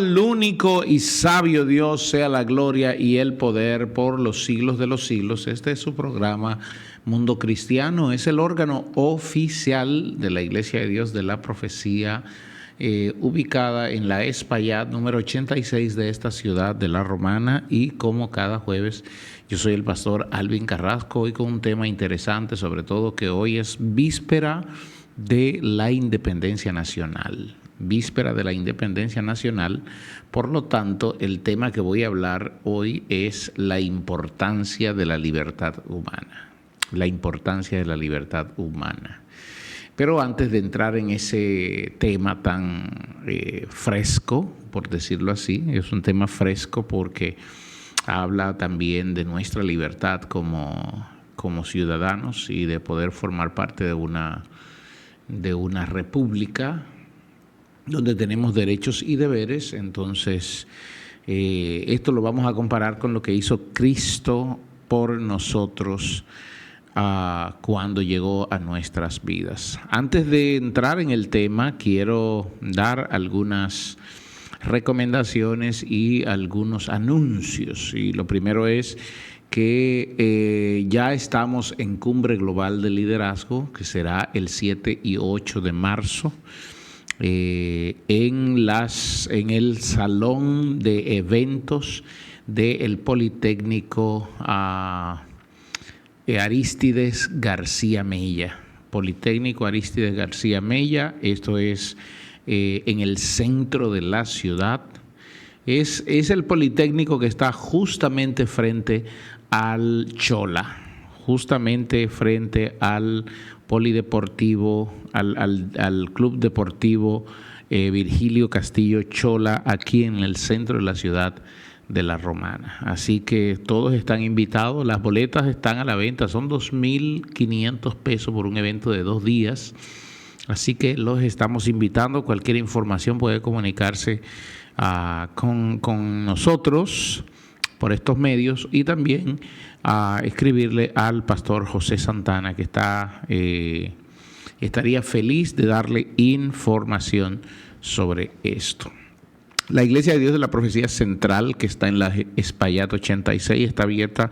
Al único y sabio Dios sea la gloria y el poder por los siglos de los siglos. Este es su programa Mundo Cristiano. Es el órgano oficial de la Iglesia de Dios de la Profecía, ubicada en la Espaillat número 86 de esta ciudad de La Romana. Y como cada jueves, yo soy el pastor Alvin Carrasco, hoy con un tema interesante, sobre todo que hoy es víspera de la independencia nacional. Víspera de la independencia nacional. Por lo tanto, el tema que voy a hablar hoy es la importancia de la libertad humana. La importancia de la libertad humana. Pero antes de entrar en ese tema tan fresco, por decirlo así, es un tema fresco porque habla también de nuestra libertad como ciudadanos y de poder formar parte de una república donde tenemos derechos y deberes. Entonces, esto lo vamos a comparar con lo que hizo Cristo por nosotros cuando llegó a nuestras vidas. Antes de entrar en el tema, quiero dar algunas recomendaciones y algunos anuncios. Y lo primero es que ya estamos en Cumbre Global de Liderazgo, que será el 7 y 8 de marzo. En el salón de eventos del Politécnico Arístides García Mella. Politécnico Arístides García Mella, esto es en el centro de la ciudad. Es el Politécnico que está justamente frente al Chola, justamente frente al Polideportivo, al Club Deportivo Virgilio Castillo Chola, aquí en el centro de la ciudad de La Romana. Así que todos están invitados, las boletas están a la venta, son 2.500 pesos por un evento de 2 días. Así que los estamos invitando. Cualquier información puede comunicarse con nosotros por estos medios y también escribirle al pastor José Santana, que estaría feliz de darle información sobre esto. La Iglesia de Dios de la Profecía Central, que está en la Espaillat 86, está abierta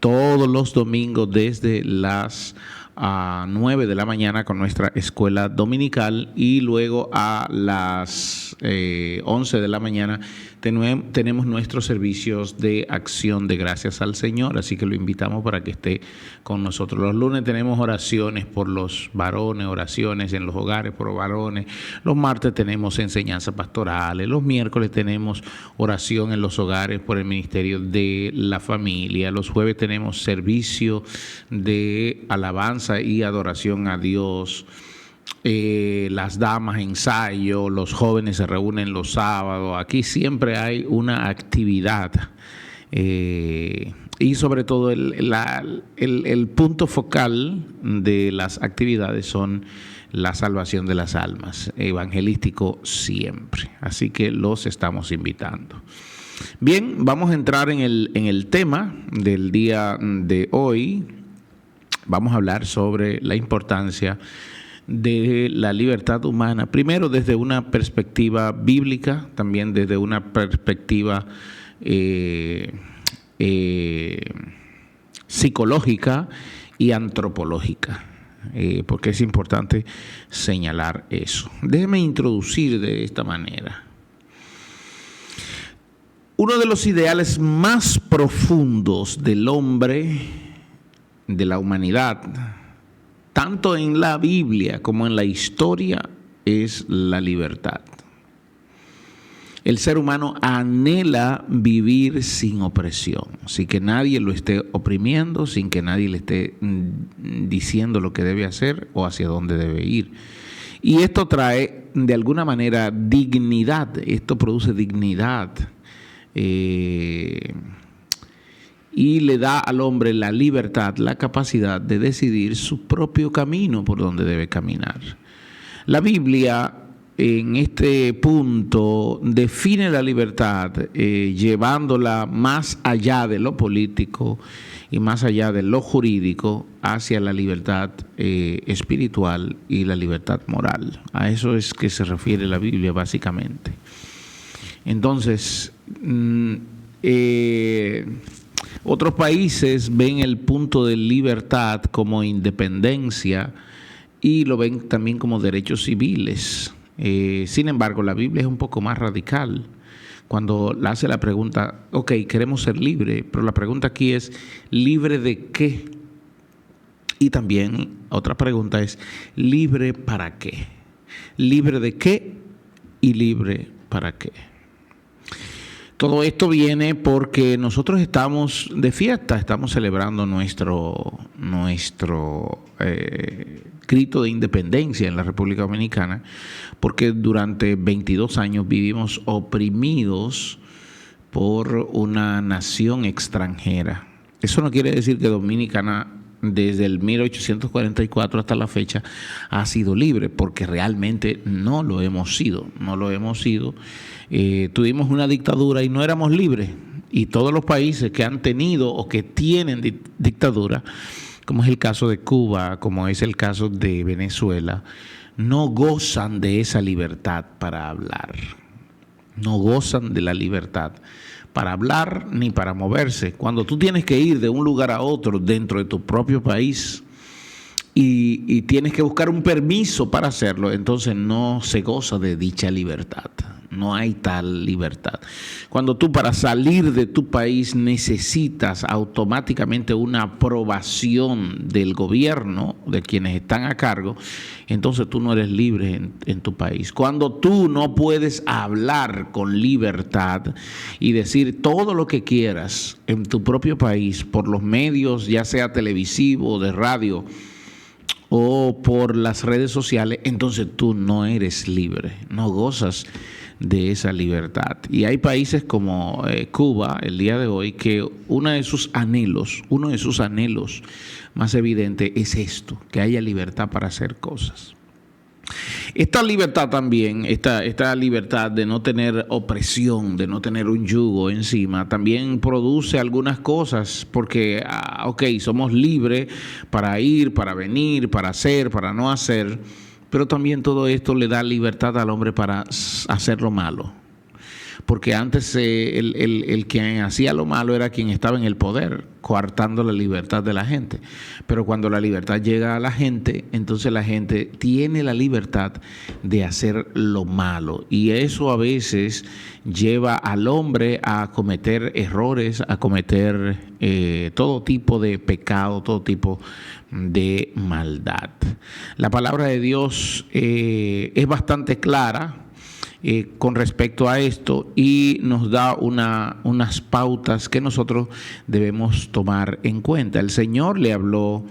todos los domingos desde las 9 de la mañana con nuestra escuela dominical, y luego a las 11 de la mañana tenemos nuestros servicios de acción de gracias al Señor, así que lo invitamos para que esté con nosotros. Los lunes tenemos oraciones por los varones, oraciones en los hogares por varones. Los martes tenemos enseñanzas pastorales. Los miércoles tenemos oración en los hogares por el ministerio de la familia. Los jueves tenemos servicio de alabanza y adoración a Dios. Las damas ensayo, los jóvenes se reúnen los sábados. Aquí siempre hay una actividad y sobre todo el punto focal de las actividades son la salvación de las almas, evangelístico siempre. Así que los estamos invitando. Bien, vamos a entrar en el tema del día de hoy. Vamos a hablar sobre la importancia de la libertad humana, primero desde una perspectiva bíblica, también desde una perspectiva psicológica y antropológica, porque es importante señalar eso. Déjeme introducir de esta manera. Uno de los ideales más profundos del hombre, de la humanidad, tanto en la Biblia como en la historia, es la libertad. El ser humano anhela vivir sin opresión, sin que nadie lo esté oprimiendo, sin que nadie le esté diciendo lo que debe hacer o hacia dónde debe ir. Y esto trae de alguna manera dignidad, esto produce dignidad. Y le da al hombre la libertad, la capacidad de decidir su propio camino por donde debe caminar. La Biblia en este punto define la libertad llevándola más allá de lo político y más allá de lo jurídico hacia la libertad espiritual y la libertad moral. A eso es que se refiere la Biblia básicamente. Entonces, otros países ven el punto de libertad como independencia y lo ven también como derechos civiles. Sin embargo, la Biblia es un poco más radical. Cuando le hace la pregunta, ok, queremos ser libres, pero la pregunta aquí es, ¿libre de qué? Y también otra pregunta es, ¿libre para qué? ¿Libre de qué y libre para qué? Todo esto viene porque nosotros estamos de fiesta, estamos celebrando nuestro grito de independencia en la República Dominicana, porque durante 22 años vivimos oprimidos por una nación extranjera. Eso no quiere decir que Dominicana desde el 1844 hasta la fecha ha sido libre, porque realmente no lo hemos sido, tuvimos una dictadura y no éramos libres, y todos los países que han tenido o que tienen dictadura, como es el caso de Cuba, como es el caso de Venezuela, no gozan de esa libertad para hablar, no gozan de la libertad para hablar ni para moverse. Cuando tú tienes que ir de un lugar a otro dentro de tu propio país y tienes que buscar un permiso para hacerlo, entonces no se goza de dicha libertad. No hay tal libertad. Cuando tú para salir de tu país necesitas automáticamente una aprobación del gobierno, de quienes están a cargo, entonces tú no eres libre en tu país. Cuando tú no puedes hablar con libertad y decir todo lo que quieras en tu propio país por los medios, ya sea televisivo, de radio o por las redes sociales, entonces tú no eres libre, no gozas de esa libertad. Y hay países como Cuba, el día de hoy, que uno de sus anhelos más evidentes es esto, que haya libertad para hacer cosas. Esta libertad también, esta libertad de no tener opresión, de no tener un yugo encima, también produce algunas cosas, porque, somos libres para ir, para venir, para hacer, para no hacer, pero también todo esto le da libertad al hombre para hacer lo malo. Porque antes el quien hacía lo malo era quien estaba en el poder, coartando la libertad de la gente. Pero cuando la libertad llega a la gente, entonces la gente tiene la libertad de hacer lo malo. Y eso a veces lleva al hombre a cometer errores, a cometer todo tipo de pecado, todo tipo de maldad. La palabra de Dios es bastante clara con respecto a esto y nos da unas pautas que nosotros debemos tomar en cuenta. El Señor le habló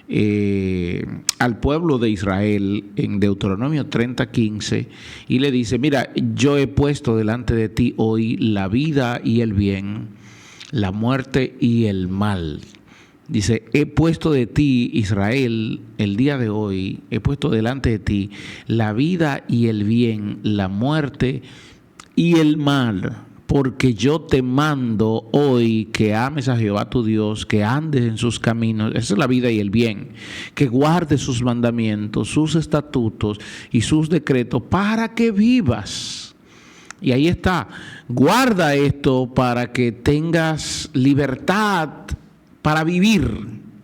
al pueblo de Israel en Deuteronomio 30:15 y le dice, mira, yo he puesto delante de ti hoy la vida y el bien, la muerte y el mal. Dice, he puesto de ti, Israel, el día de hoy, he puesto delante de ti la vida y el bien, la muerte y el mal, porque yo te mando hoy que ames a Jehová tu Dios, que andes en sus caminos, esa es la vida y el bien, que guardes sus mandamientos, sus estatutos y sus decretos para que vivas. Y ahí está, guarda esto para que tengas libertad para vivir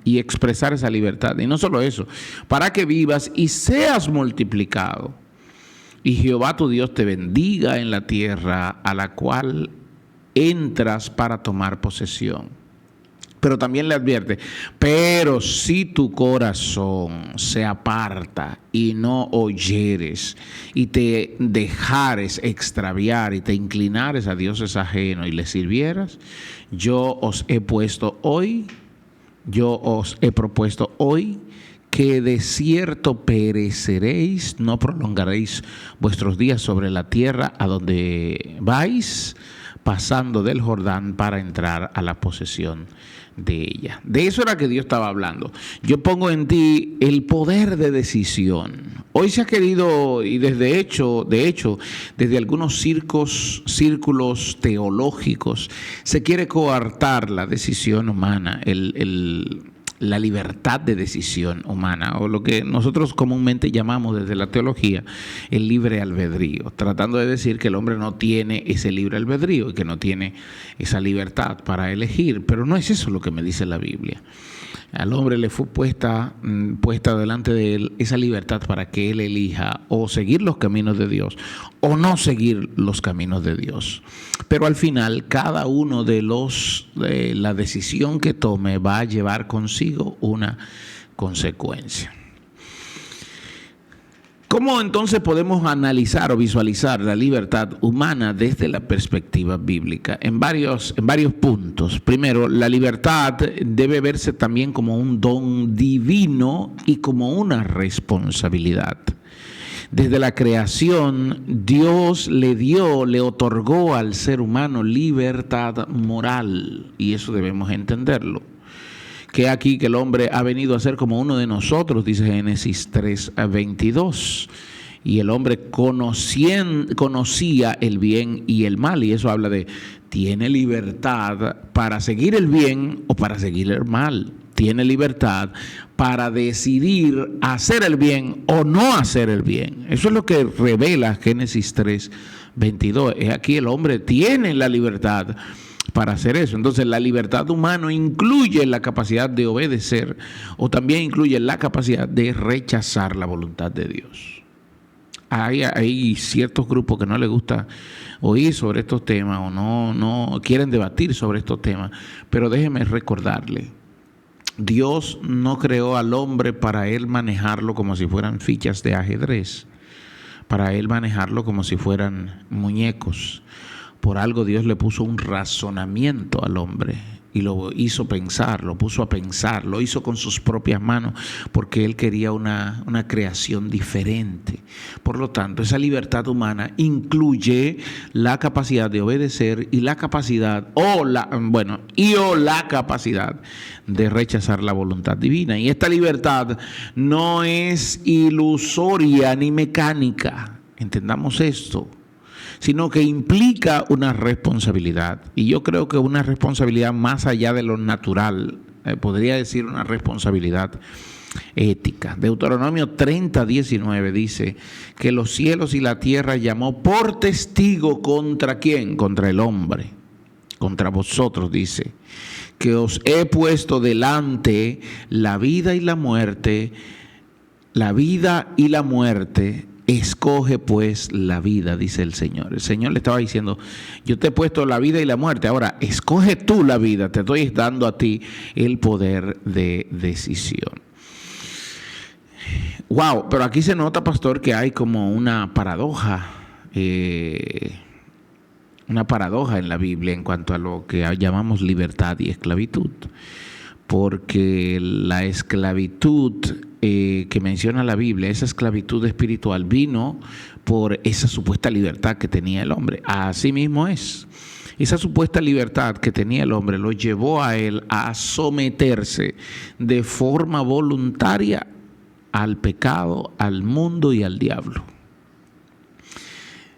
y expresar esa libertad. Y no solo eso, para que vivas y seas multiplicado. Y Jehová tu Dios te bendiga en la tierra a la cual entras para tomar posesión. Pero también le advierte, pero si tu corazón se aparta y no oyeres y te dejares extraviar y te inclinares a dioses ajenos y les sirvieras, yo os he propuesto hoy que de cierto pereceréis, no prolongaréis vuestros días sobre la tierra a donde vais, pasando del Jordán para entrar a la posesión de ella. De eso era que Dios estaba hablando. Yo pongo en ti el poder de decisión. Hoy se ha querido, y de hecho, desde algunos círculos teológicos, se quiere coartar la decisión humana, el la libertad de decisión humana, o lo que nosotros comúnmente llamamos desde la teología el libre albedrío, tratando de decir que el hombre no tiene ese libre albedrío y que no tiene esa libertad para elegir, pero no es eso lo que me dice la Biblia. Al hombre le fue puesta delante de él esa libertad para que él elija o seguir los caminos de Dios o no seguir los caminos de Dios. Pero al final cada uno de la decisión que tome va a llevar consigo una consecuencia. ¿Cómo entonces podemos analizar o visualizar la libertad humana desde la perspectiva bíblica? En varios puntos. Primero, la libertad debe verse también como un don divino y como una responsabilidad. Desde la creación, Dios le otorgó al ser humano libertad moral, y eso debemos entenderlo. Que aquí que el hombre ha venido a ser como uno de nosotros, dice Génesis 3:22. Y el hombre conocía el bien y el mal, y eso habla de, tiene libertad para seguir el bien o para seguir el mal. Tiene libertad para decidir hacer el bien o no hacer el bien. Eso es lo que revela Génesis 3:22. Es aquí el hombre tiene la libertad para hacer eso. Entonces la libertad humana incluye la capacidad de obedecer o también incluye la capacidad de rechazar la voluntad de Dios. Hay ciertos grupos que no les gusta oír sobre estos temas o no quieren debatir sobre estos temas, pero déjeme recordarle, Dios no creó al hombre para él manejarlo como si fueran fichas de ajedrez, para él manejarlo como si fueran muñecos. Por algo Dios le puso un razonamiento al hombre y lo hizo pensar, lo puso a pensar, lo hizo con sus propias manos porque Él quería una creación diferente. Por lo tanto, esa libertad humana incluye la capacidad de obedecer y la capacidad la capacidad de rechazar la voluntad divina. Y esta libertad no es ilusoria ni mecánica, entendamos esto, sino que implica una responsabilidad. Y yo creo que una responsabilidad más allá de lo natural, podría decir una responsabilidad ética. Deuteronomio 30:19 dice que los cielos y la tierra llamó por testigo ¿contra quién? Contra el hombre. Contra vosotros, dice, que os he puesto delante la vida y la muerte, escoge pues la vida, dice el Señor. El Señor le estaba diciendo, yo te he puesto la vida y la muerte, ahora escoge tú la vida, te estoy dando a ti el poder de decisión. Wow, pero aquí se nota, pastor, que hay como una paradoja en la Biblia en cuanto a lo que llamamos libertad y esclavitud. Porque la esclavitud que menciona la Biblia, esa esclavitud espiritual, vino por esa supuesta libertad que tenía el hombre. Así mismo es. Esa supuesta libertad que tenía el hombre lo llevó a él a someterse de forma voluntaria al pecado, al mundo y al diablo.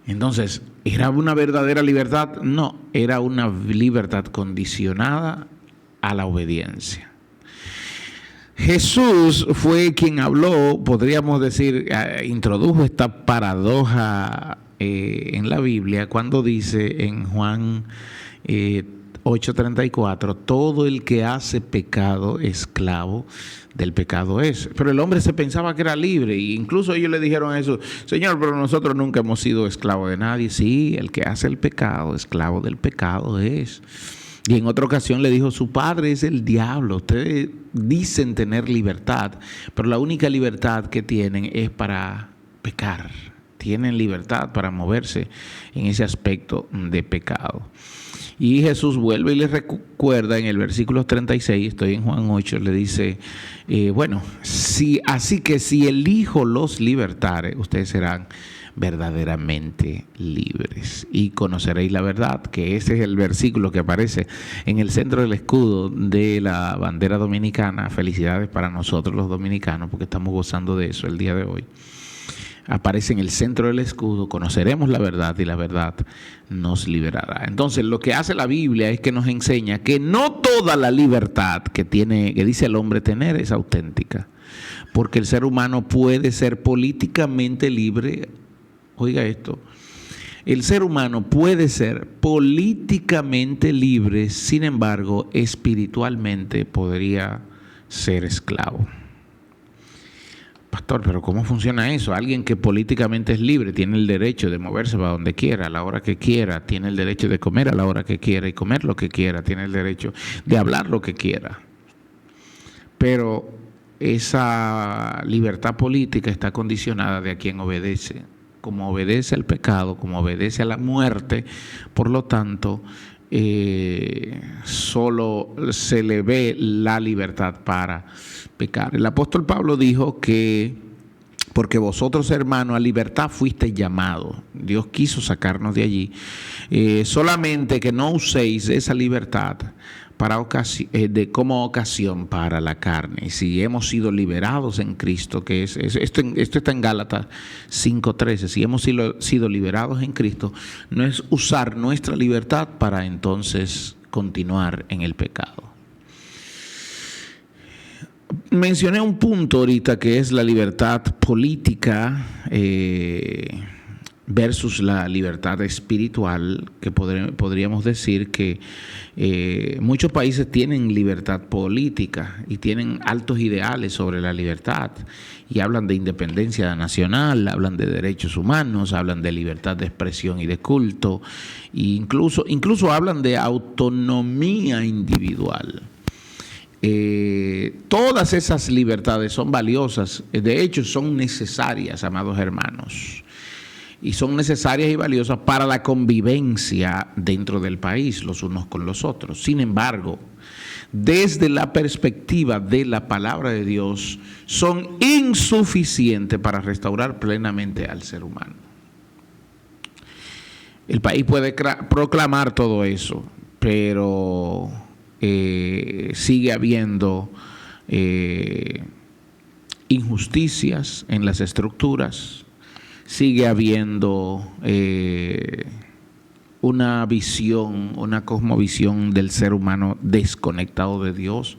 Entonces, ¿era una verdadera libertad? No, era una libertad condicionada a la obediencia. Jesús fue quien habló, podríamos decir, introdujo esta paradoja en la Biblia cuando dice en Juan 8:34, todo el que hace pecado, esclavo del pecado es. Pero el hombre se pensaba que era libre, e incluso ellos le dijeron eso, Señor, pero nosotros nunca hemos sido esclavos de nadie. Sí, el que hace el pecado, esclavo del pecado es. Y en otra ocasión le dijo, su padre es el diablo. Ustedes dicen tener libertad, pero la única libertad que tienen es para pecar. Tienen libertad para moverse en ese aspecto de pecado. Y Jesús vuelve y les recuerda en el versículo 36, estoy en Juan 8, le dice, así que si el Hijo los libertare, ustedes serán verdaderamente libres y conoceréis la verdad, que ese es el versículo que aparece en el centro del escudo de la bandera dominicana. Felicidades para nosotros los dominicanos porque estamos gozando de eso el día de hoy. aparece en el centro del escudo, conoceremos la verdad y la verdad nos liberará. Entonces, lo que hace la Biblia es que nos enseña que no toda la libertad que dice el hombre tener es auténtica, porque el ser humano puede ser políticamente libre. Oiga esto, el ser humano puede ser políticamente libre, sin embargo, espiritualmente podría ser esclavo. Pastor, pero ¿cómo funciona eso? Alguien que políticamente es libre tiene el derecho de moverse para donde quiera, a la hora que quiera, tiene el derecho de comer a la hora que quiera y comer lo que quiera, tiene el derecho de hablar lo que quiera. Pero esa libertad política está condicionada de a quien obedece. Como obedece al pecado, como obedece a la muerte, por lo tanto, solo se le ve la libertad para pecar. El apóstol Pablo dijo que porque vosotros, hermanos, a libertad fuisteis llamados. Dios quiso sacarnos de allí. Solamente que no uséis esa libertad como ocasión para la carne. Y si hemos sido liberados en Cristo, que esto está en Gálatas 5:13, si hemos sido liberados en Cristo, no es usar nuestra libertad para entonces continuar en el pecado. Mencioné un punto ahorita que es la libertad política versus la libertad espiritual, que podríamos decir que muchos países tienen libertad política y tienen altos ideales sobre la libertad y hablan de independencia nacional, hablan de derechos humanos, hablan de libertad de expresión y de culto, e incluso hablan de autonomía individual. Todas esas libertades son valiosas, de hecho son necesarias, amados hermanos, y son necesarias y valiosas para la convivencia dentro del país, los unos con los otros. Sin embargo, desde la perspectiva de la palabra de Dios, son insuficientes para restaurar plenamente al ser humano. El país puede proclamar todo eso, pero sigue habiendo injusticias en las estructuras, sigue habiendo una visión, una cosmovisión del ser humano desconectado de Dios,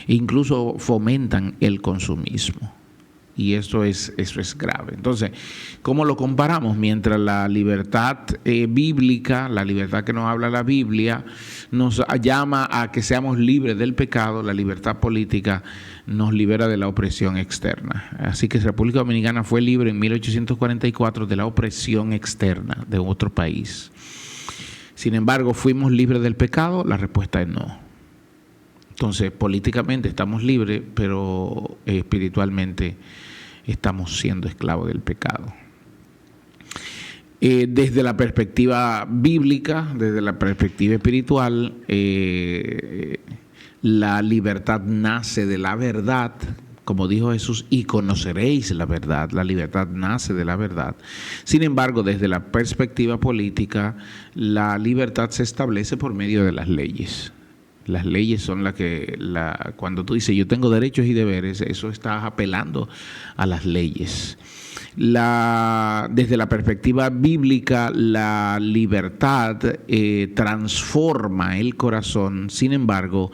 e incluso fomentan el consumismo. Y eso es grave. Entonces, ¿cómo lo comparamos? Mientras la libertad bíblica, la libertad que nos habla la Biblia, nos llama a que seamos libres del pecado, la libertad política nos libera de la opresión externa. Así que República Dominicana fue libre en 1844 de la opresión externa de otro país. Sin embargo, ¿fuimos libres del pecado? La respuesta es no. Entonces, políticamente estamos libres, pero espiritualmente estamos siendo esclavos del pecado. Desde la perspectiva bíblica, desde la perspectiva espiritual, la libertad nace de la verdad, como dijo Jesús, y conoceréis la verdad. La libertad nace de la verdad. Sin embargo, desde la perspectiva política, la libertad se establece por medio de las leyes. Las leyes son cuando tú dices yo tengo derechos y deberes, eso estás apelando a las leyes. Desde la perspectiva bíblica, la libertad transforma el corazón. Sin embargo,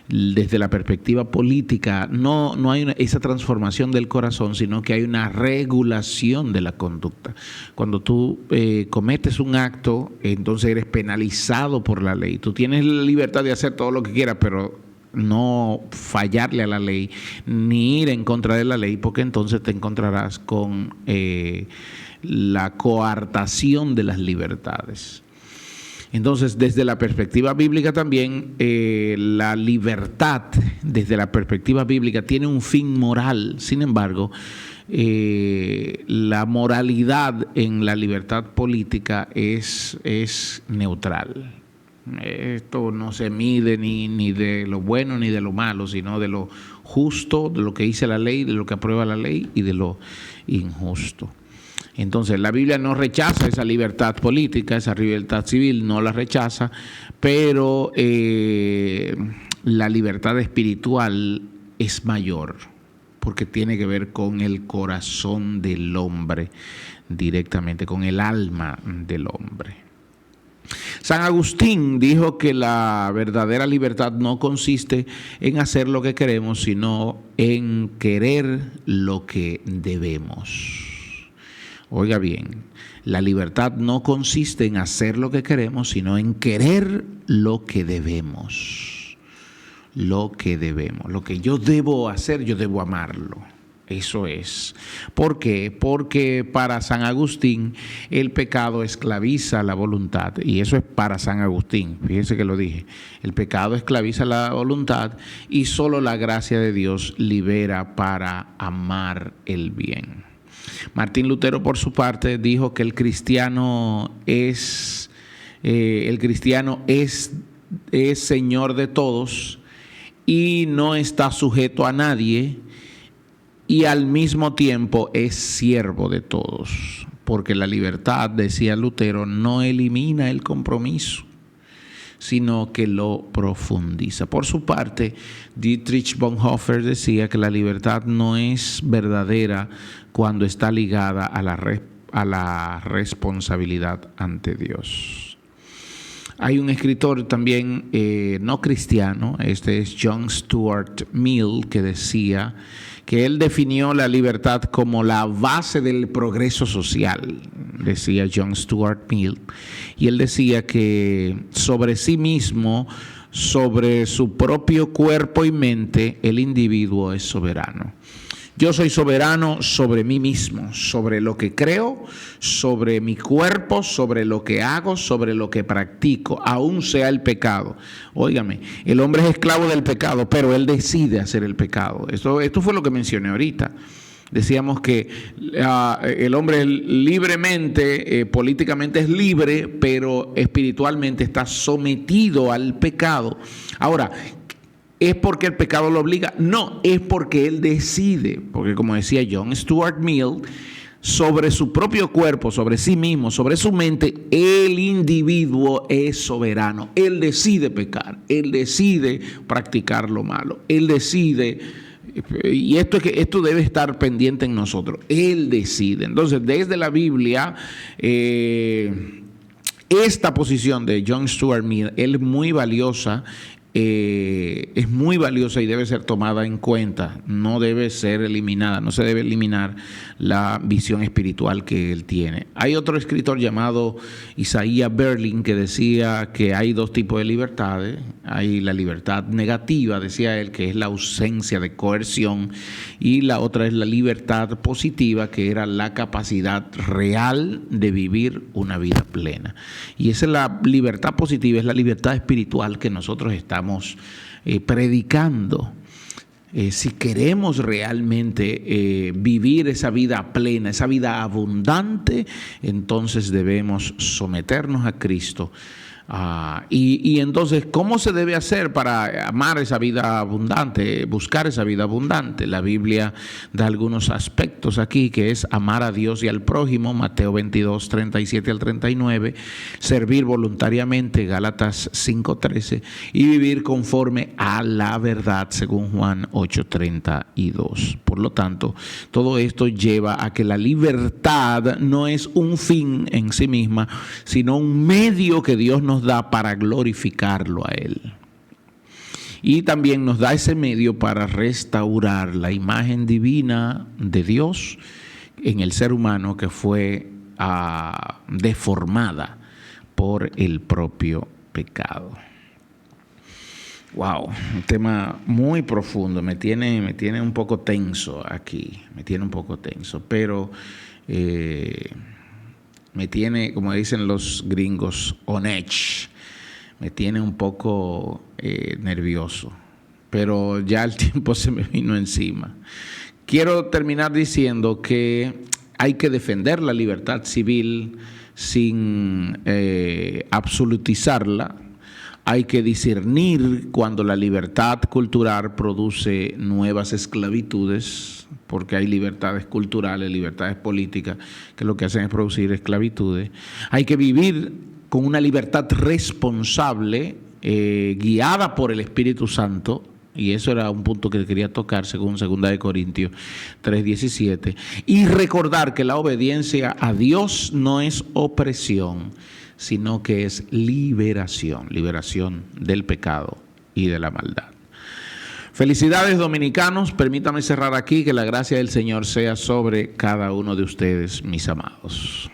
desde la perspectiva política, no hay esa transformación del corazón, sino que hay una regulación de la conducta. Cuando tú cometes un acto, entonces eres penalizado por la ley. Tú tienes la libertad de hacer todo lo que quieras, pero no fallarle a la ley, ni ir en contra de la ley, porque entonces te encontrarás con la coartación de las libertades. Entonces, desde la perspectiva bíblica también, la libertad, desde la perspectiva bíblica, tiene un fin moral. Sin embargo, la moralidad en la libertad política es neutral. Esto no se mide ni de lo bueno ni de lo malo, sino de lo justo, de lo que dice la ley, de lo que aprueba la ley y de lo injusto. Entonces, la Biblia no rechaza esa libertad política, esa libertad civil, no la rechaza, pero la libertad espiritual es mayor, porque tiene que ver con el corazón del hombre directamente, con el alma del hombre. San Agustín dijo que la verdadera libertad no consiste en hacer lo que queremos, sino en querer lo que debemos. Oiga bien, la libertad no consiste en hacer lo que queremos, sino en querer lo que debemos. Lo que debemos. Lo que yo debo hacer, yo debo amarlo. Eso es. ¿Por qué? Porque para San Agustín el pecado esclaviza la voluntad. Y eso es para San Agustín. Fíjense que lo dije. El pecado esclaviza la voluntad y solo la gracia de Dios libera para amar el bien. Martín Lutero, por su parte, dijo que el cristiano es señor de todos y no está sujeto a nadie, y al mismo tiempo es siervo de todos, porque la libertad, decía Lutero, no elimina el compromiso, sino que lo profundiza. Por su parte, Dietrich Bonhoeffer decía que la libertad no es verdadera cuando está ligada a la responsabilidad ante Dios. Hay un escritor también no cristiano, este es John Stuart Mill, que decía que él definió la libertad como la base del progreso social, decía John Stuart Mill, y él decía que sobre sí mismo, sobre su propio cuerpo y mente, el individuo es soberano. Yo soy soberano sobre mí mismo, sobre lo que creo, sobre mi cuerpo, sobre lo que hago, sobre lo que practico, aún sea el pecado. Óigame, el hombre es esclavo del pecado, pero él decide hacer el pecado. Esto fue lo que mencioné ahorita. Decíamos que el hombre libremente, políticamente es libre, pero espiritualmente está sometido al pecado. Ahora, ¿es porque el pecado lo obliga? No, es porque él decide. Porque como decía John Stuart Mill, sobre su propio cuerpo, sobre sí mismo, sobre su mente, el individuo es soberano. Él decide pecar, él decide practicar lo malo, él decide, y esto debe estar pendiente en nosotros, él decide. Entonces, desde la Biblia, esta posición de John Stuart Mill es muy valiosa. Es muy valiosa y debe ser tomada en cuenta, no debe ser eliminada, no se debe eliminar la visión espiritual que él tiene. Hay otro escritor llamado Isaiah Berlin que decía que hay dos tipos de libertades. Hay la libertad negativa, decía él, que es la ausencia de coerción, y la otra es la libertad positiva, que era la capacidad real de vivir una vida plena. Y esa es la libertad positiva, es la libertad espiritual que nosotros estamos predicando. Si queremos realmente vivir esa vida plena, esa vida abundante, entonces debemos someternos a Cristo. Y entonces, ¿cómo se debe hacer para amar esa vida abundante, buscar esa vida abundante? La Biblia da algunos aspectos aquí, que es amar a Dios y al prójimo, Mateo 22, 37 al 39, servir voluntariamente, Gálatas 5, 13, y vivir conforme a la verdad, según Juan 8, 32. Por lo tanto, todo esto lleva a que la libertad no es un fin en sí misma, sino un medio que Dios nos da para glorificarlo a Él. Y también nos da ese medio para restaurar la imagen divina de Dios en el ser humano, que fue deformada por el propio pecado. Wow, un tema muy profundo, me tiene un poco tenso aquí, pero me tiene, como dicen los gringos, on edge, me tiene un poco nervioso, pero ya el tiempo se me vino encima. Quiero terminar diciendo que hay que defender la libertad civil sin absolutizarla. Hay que discernir cuando la libertad cultural produce nuevas esclavitudes, porque hay libertades culturales, libertades políticas, que lo que hacen es producir esclavitudes. Hay que vivir con una libertad responsable, guiada por el Espíritu Santo, y eso era un punto que quería tocar según 2 Corintios 3:17, y recordar que la obediencia a Dios no es opresión, sino que es liberación del pecado y de la maldad. Felicidades, dominicanos. Permítame cerrar aquí, que la gracia del Señor sea sobre cada uno de ustedes, mis amados.